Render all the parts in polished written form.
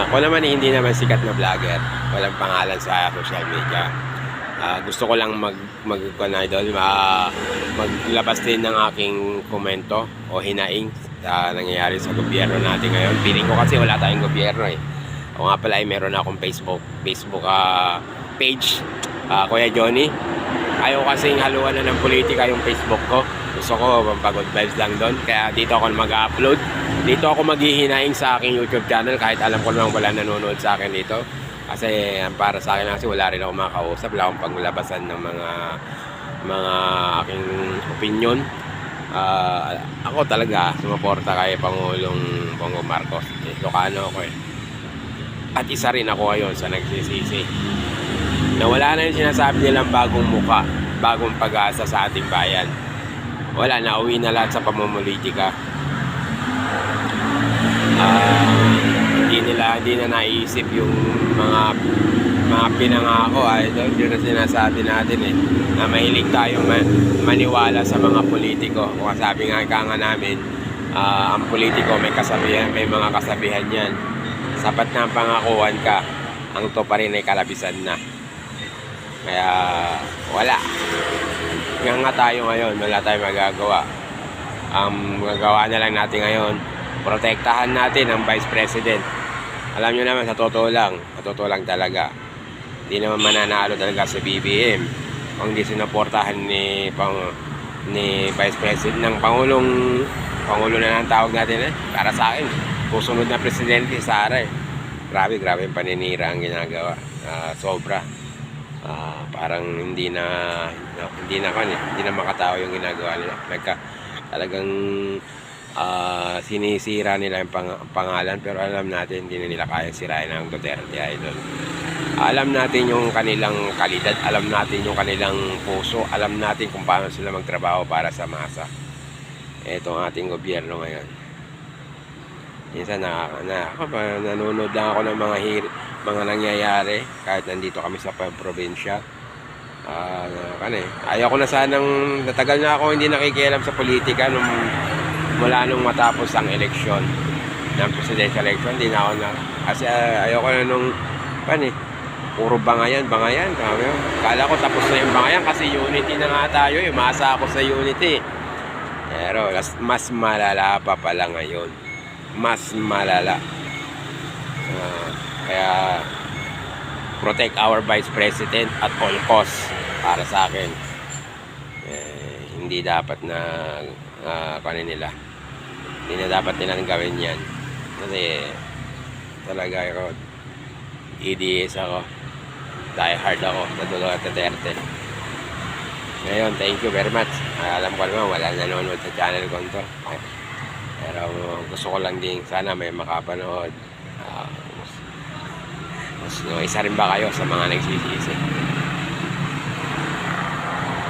Ako naman hindi naman sikat na vlogger. Walang pangalan sa social media. Gusto ko lang maglabas din ng aking komento o hinaing sa nangyayari sa gobyerno natin ngayon. Feeling ko kasi wala tayong gobyerno eh. O nga pala ay meron akong Facebook page, Kuya Johnny. Ayaw kasing haluan na ng politika yung Facebook ko. Gusto ko pampagod vibes lang doon. Kaya dito ako mag-upload. Dito ako maghihinaing sa aking YouTube channel kahit alam ko naman wala nanonood sa akin dito. Kasi para sa akin kasi wala rin ako makausap. Wala akong paglabasan ng mga aking opinion. Ako talaga sumuporta kay Pangulong Bongbong Marcos. Ilocano ako eh. At isa rin ako ngayon sa nagsisisi na wala na yung sinasabi nilang bagong muka, bagong pag-asa sa ating bayan. Wala, nauwi na lahat sa pamumulitika. Hindi na naisip yung mga pinangako idol. Yun na sinasabi natin eh, na mahilig tayong maniwala sa mga politiko. Kung sabi nga namin, ang politiko may mga kasabihan yan. Sapat na ang pangakuan ka, ang to pa rin ay kalabisan na. Kaya wala. Nga tayo ngayon, wala tayong magagawa. Ang magagawa na lang natin ngayon, protektahan natin ang Vice President. Alam nyo naman, sa totoo lang talaga, hindi naman mananalo talaga sa BBM kung hindi sinuportahan ni Vice President ng Pangulo na ng tawag natin eh. Para sa akin, susunod na presidente Sara eh. Grabe yung paninira ang ginagawa. Sobra. Parang hindi na makatao yung ginagawa nila. Talagang sinisira nila yung pangalan, pero alam natin hindi na nila kaya sirain ang Duterte idol. Alam natin yung kanilang kalidad, alam natin yung kanilang puso, alam natin kung paano sila magtrabaho para sa masa. Ito ang ating gobyerno ngayon. Minsan nanonood lang ako ng mga nangyayari kahit nandito kami sa probinsya. Ayaw ko na sanang, natagal na ako hindi nakikialam sa politika mula nung matapos ang eleksyon ng presidential election. Hindi na ako kasi ayaw ko na puro bangayan. Kala ko tapos na yung bangayan kasi unity na nga tayo, umasa ako sa unity. Pero mas malala pa pala ngayon. Mas malala. Kaya protect our Vice President at all costs para sa akin. Hindi dapat na hindi na dapat nilang gawin yan. Kasi talaga ako, EDS ako, die hard ako, natulog at Duterte. Ngayon, thank you very much. Alam ko naman wala nanonood sa channel ko to. Pero gusto ko lang din sana may makapanood. Isa rin ba kayo sa mga nagsisisi?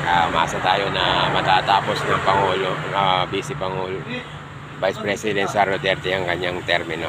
Umasa tayo na matatapos ng Vice President Sara Duterte ang kanyang termino.